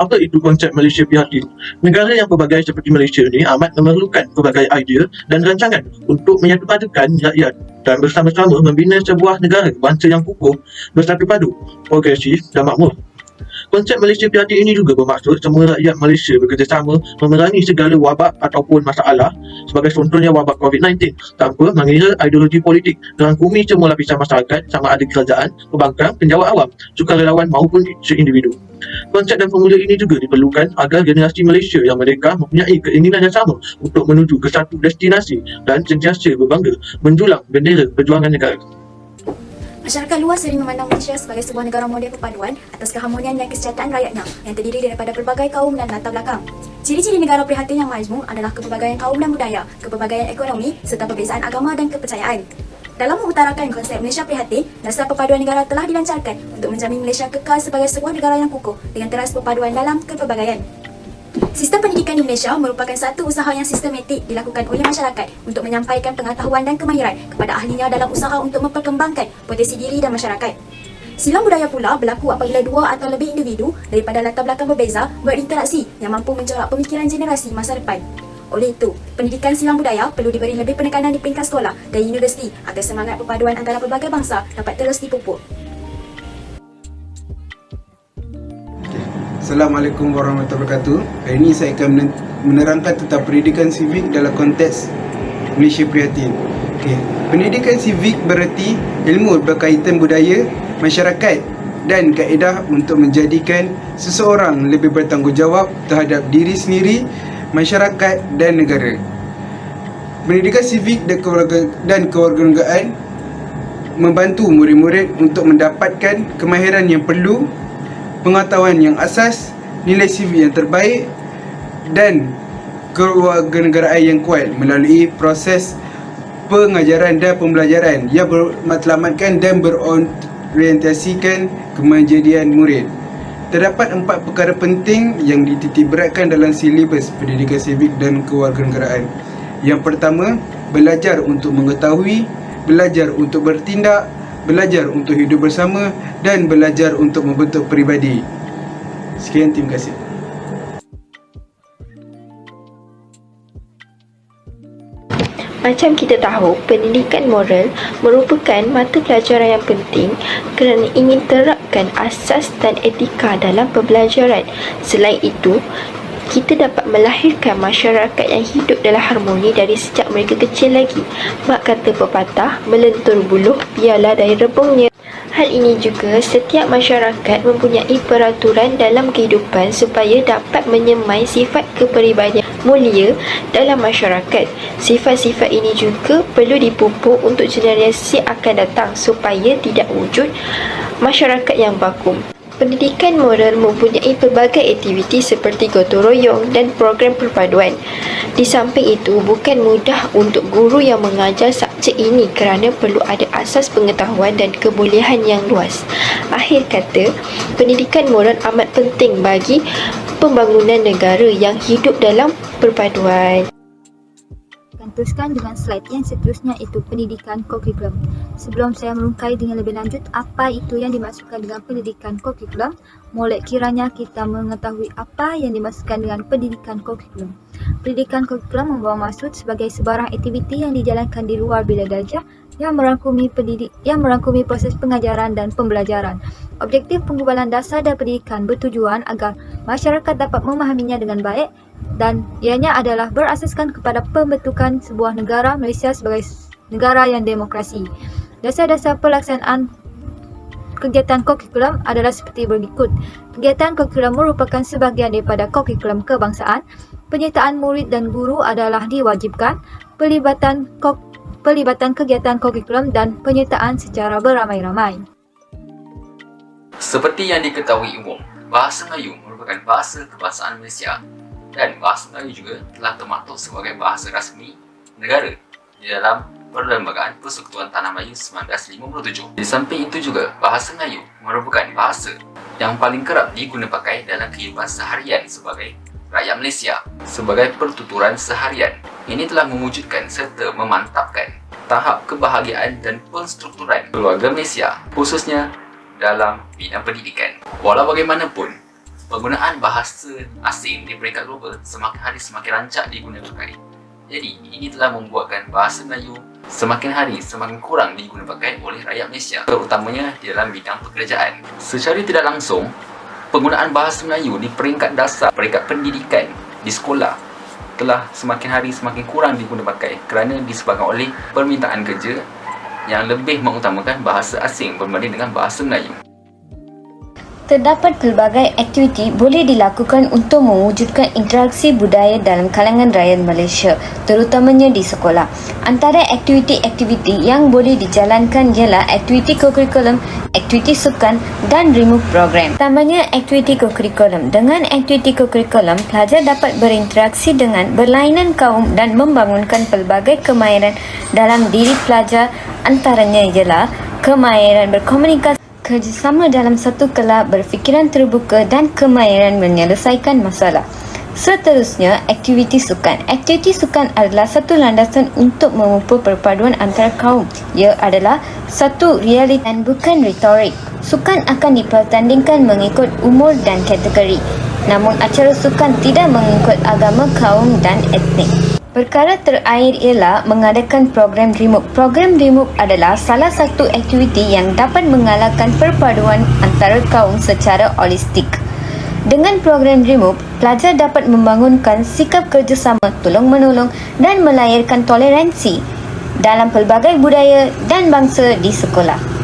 Apa itu konsep Malaysia Prihatin? Negara yang pelbagai seperti Malaysia ini amat memerlukan pelbagai idea dan rancangan untuk menyatupadukan rakyat dan bersama-sama membina sebuah negara bangsa yang kukuh, bersatu padu, progresif dan makmur. Konsep Malaysia Prihatin ini juga bermaksud semua rakyat Malaysia bekerjasama memerangi segala wabak ataupun masalah, sebagai contohnya wabak COVID-19, tanpa mengira ideologi politik, merangkumi semua lapisan masyarakat sama ada kerajaan, pembangkang, penjawat awam, sukarelawan maupun seindividu. Konsep dan formula ini juga diperlukan agar generasi Malaysia yang merdeka mempunyai keinginan yang sama untuk menuju ke satu destinasi dan sentiasa berbangga menjulang bendera perjuangan negara. Masyarakat luas sering memandang Malaysia sebagai sebuah negara model perpaduan atas keharmonian dan kesejahteraan rakyatnya yang terdiri daripada pelbagai kaum dan latar belakang. Ciri-ciri negara prihatin yang majmuk adalah kepelbagaian kaum dan budaya, kepelbagaian ekonomi serta perbezaan agama dan kepercayaan. Dalam mengutarakan konsep Malaysia Prihatin, dasar perpaduan negara telah dilancarkan untuk menjamin Malaysia kekal sebagai sebuah negara yang kukuh dengan teras perpaduan dalam kepelbagaian. Sistem pendidikan di Malaysia merupakan satu usaha yang sistematik dilakukan oleh masyarakat untuk menyampaikan pengetahuan dan kemahiran kepada ahlinya dalam usaha untuk memperkembangkan potensi diri dan masyarakat. Silang budaya pula berlaku apabila dua atau lebih individu daripada latar belakang berbeza berinteraksi yang mampu mencorak pemikiran generasi masa depan. Oleh itu, pendidikan silang budaya perlu diberi lebih penekanan di peringkat sekolah dan universiti agar semangat perpaduan antara pelbagai bangsa dapat terus dipupuk. Assalamualaikum warahmatullahi wabarakatuh. Hari ini saya akan menerangkan tentang pendidikan civic dalam konteks Malaysia Prihatin. Pendidikan civic bererti ilmu berkaitan budaya, masyarakat dan kaedah untuk menjadikan seseorang lebih bertanggungjawab terhadap diri sendiri, masyarakat dan negara. Pendidikan civic dan kewarganegaraan membantu murid-murid untuk mendapatkan kemahiran yang perlu, pengetahuan yang asas, nilai civic yang terbaik dan kewarganegaraan yang kuat melalui proses pengajaran dan pembelajaran yang bermatlamatkan dan berorientasikan kemandirian murid. Terdapat 4 perkara penting yang dititikberatkan dalam silibus pendidikan civic dan kewarganegaraan. Yang pertama, belajar untuk mengetahui, belajar untuk bertindak, belajar untuk hidup bersama dan belajar untuk membentuk peribadi. Sekian, terima kasih. Macam kita tahu, pendidikan moral merupakan mata pelajaran yang penting kerana ingin terapkan asas dan etika dalam pembelajaran. Selain itu, kita dapat melahirkan masyarakat yang hidup dalam harmoni dari sejak mereka kecil lagi. Mak kata pepatah, melentur buluh biarlah dari rebungnya. Hal ini juga setiap masyarakat mempunyai peraturan dalam kehidupan supaya dapat menyemai sifat kepribadian mulia dalam masyarakat. Sifat-sifat ini juga perlu dipupuk untuk generasi akan datang supaya tidak wujud masyarakat yang vakum. Pendidikan moral mempunyai pelbagai aktiviti seperti gotong royong dan program perpaduan. Di samping itu, bukan mudah untuk guru yang mengajar subjek ini kerana perlu ada asas pengetahuan dan kebolehan yang luas. Akhir kata, pendidikan moral amat penting bagi pembangunan negara yang hidup dalam perpaduan. Teruskan dengan slide yang seterusnya, iaitu pendidikan kurikulum. Sebelum saya merungkai dengan lebih lanjut apa itu yang dimaksudkan dengan pendidikan kurikulum, molek kiranya kita mengetahui apa yang dimaksudkan dengan pendidikan kurikulum. Pendidikan kurikulum membawa maksud sebagai sebarang aktiviti yang dijalankan di luar bilik darjah yang merangkumi proses pengajaran dan pembelajaran. Objektif penggubalan dasar dan pendidikan bertujuan agar masyarakat dapat memahaminya dengan baik dan ianya adalah berasaskan kepada pembentukan sebuah negara Malaysia sebagai negara yang demokrasi. Dasar-dasar pelaksanaan kegiatan kurikulum adalah seperti berikut. Kegiatan kurikulum merupakan sebahagian daripada kurikulum kebangsaan. Penyertaan murid dan guru adalah diwajibkan. Pelibatan kegiatan kurikulum dan penyertaan secara beramai-ramai. Seperti yang diketahui umum, bahasa Melayu merupakan bahasa kebangsaan Malaysia dan bahasa Melayu juga telah termaktub sebagai bahasa rasmi negara di dalam Perlembagaan Persekutuan Tanah Melayu 1957. Di samping itu juga, bahasa Melayu merupakan bahasa yang paling kerap diguna pakai dalam kehidupan seharian sebagai rakyat Malaysia. Sebagai pertuturan seharian, ini telah mewujudkan serta memantapkan tahap kebahagiaan dan penstrukturan keluarga Malaysia, khususnya dalam bidang pendidikan. Walau bagaimanapun, Penggunaan bahasa asing di peringkat global semakin hari semakin rancak digunakan. Jadi, ini telah membuatkan bahasa Melayu semakin hari semakin kurang digunakan oleh rakyat Malaysia, terutamanya di dalam bidang pekerjaan. Secara tidak langsung, penggunaan bahasa Melayu di peringkat dasar, peringkat pendidikan di sekolah telah semakin hari semakin kurang digunakan kerana disebabkan oleh permintaan kerja yang lebih mengutamakan bahasa asing berbanding dengan bahasa Melayu. Terdapat pelbagai aktiviti boleh dilakukan untuk mewujudkan interaksi budaya dalam kalangan rakyat Malaysia, terutamanya di sekolah. Antara aktiviti-aktiviti yang boleh dijalankan ialah aktiviti kokurikulum, aktiviti sukan dan remove program. Pertamanya, aktiviti kokurikulum. Dengan aktiviti kokurikulum, pelajar dapat berinteraksi dengan berlainan kaum dan membangunkan pelbagai kemahiran dalam diri pelajar. Antaranya ialah kemahiran berkomunikasi, kerjasama dalam satu kelab, berfikiran terbuka dan kemahiran menyelesaikan masalah. Seterusnya, aktiviti sukan. Aktiviti sukan adalah satu landasan untuk memupul perpaduan antara kaum. Ia adalah satu realiti dan bukan retorik. Sukan akan dipertandingkan mengikut umur dan kategori. Namun acara sukan tidak mengikut agama, kaum dan etnik. Perkara terakhir ialah mengadakan program remove. Program remove adalah salah satu aktiviti yang dapat mengalahkan perpaduan antara kaum secara holistik. Dengan program remove, pelajar dapat membangunkan sikap kerjasama, tolong-menolong dan melahirkan toleransi dalam pelbagai budaya dan bangsa di sekolah.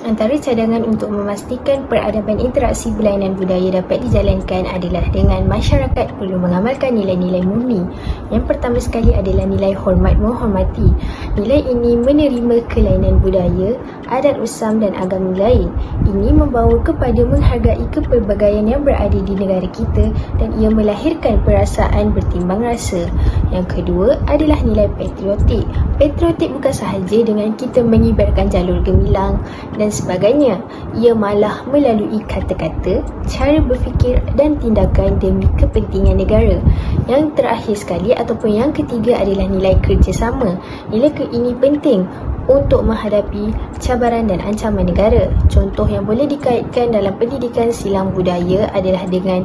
Antara cadangan untuk memastikan peradaban interaksi berlainan budaya dapat dijalankan adalah dengan masyarakat perlu mengamalkan nilai-nilai murni. Yang pertama sekali adalah nilai hormat menghormati. Nilai ini menerima kelainan budaya, adat usam dan agama lain. Ini membawa kepada menghargai kepelbagaian yang berada di negara kita dan ia melahirkan perasaan bertimbang rasa. Yang kedua adalah nilai patriotik. Patriotik bukan sahaja dengan kita mengibarkan jalur gemilang dan sebagainya. Ia malah melalui kata-kata, cara berfikir dan tindakan demi kepentingan negara. Yang terakhir sekali ataupun yang ketiga adalah nilai kerjasama. Nilai ini penting untuk menghadapi cabaran dan ancaman negara. Contoh yang boleh dikaitkan dalam pendidikan silang budaya adalah dengan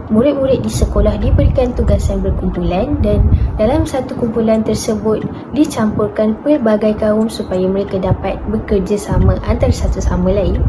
murid-murid di sekolah diberikan tugasan berkumpulan dan dalam satu kumpulan tersebut dicampurkan pelbagai kaum supaya mereka dapat bekerjasama antara satu sama lain.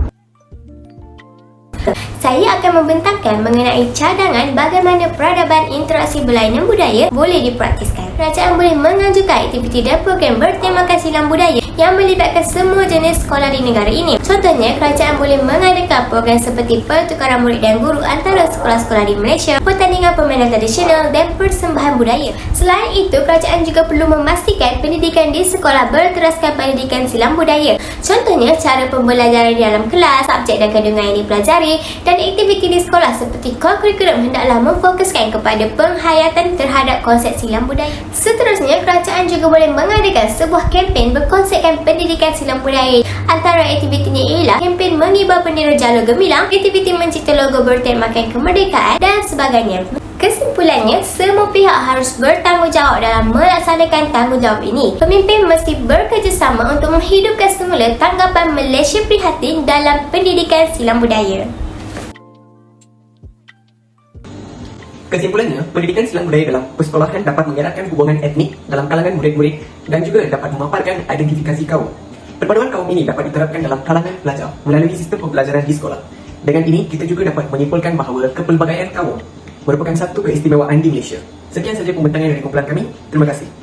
Saya akan membentangkan mengenai cadangan bagaimana peradaban interaksi berlainan budaya boleh dipraktiskan. Kerajaan boleh mengajukan aktiviti dan program bertemakan silang budaya yang melibatkan semua jenis sekolah di negara ini. Contohnya, kerajaan boleh mengadakan program seperti pertukaran murid dan guru antara sekolah-sekolah di Malaysia, pertandingan permainan tradisional dan persembahan budaya. Selain itu, kerajaan juga perlu memastikan pendidikan di sekolah berteraskan pendidikan silang budaya. Contohnya, cara pembelajaran di dalam kelas, subjek dan kandungan yang dipelajari, dan aktiviti di sekolah seperti kurikulum hendaklah memfokuskan kepada penghayatan terhadap konsep silang budaya. Seterusnya, kerajaan juga boleh mengadakan sebuah kempen berkonsepkan pendidikan silang budaya. Antara aktivitinya ialah kempen mengibar bendera jalur gemilang, aktiviti mencipta logo bertemakan kemerdekaan dan sebagainya. Kesimpulannya, semua pihak harus bertanggungjawab dalam melaksanakan tanggungjawab ini. Pemimpin mesti bekerjasama untuk menghidupkan semula tanggapan Malaysia prihatin dalam pendidikan silang budaya. Kesimpulannya, pendidikan silang budaya dalam persekolahan dapat mengeratkan hubungan etnik dalam kalangan murid-murid dan juga dapat memaparkan identifikasi kaum. Perpaduan kaum ini dapat diterapkan dalam kalangan pelajar melalui sistem pembelajaran di sekolah. Dengan ini, kita juga dapat menyimpulkan bahawa kepelbagaian kaum merupakan satu keistimewaan di Malaysia. Sekian saja pembentangan dari kumpulan kami. Terima kasih.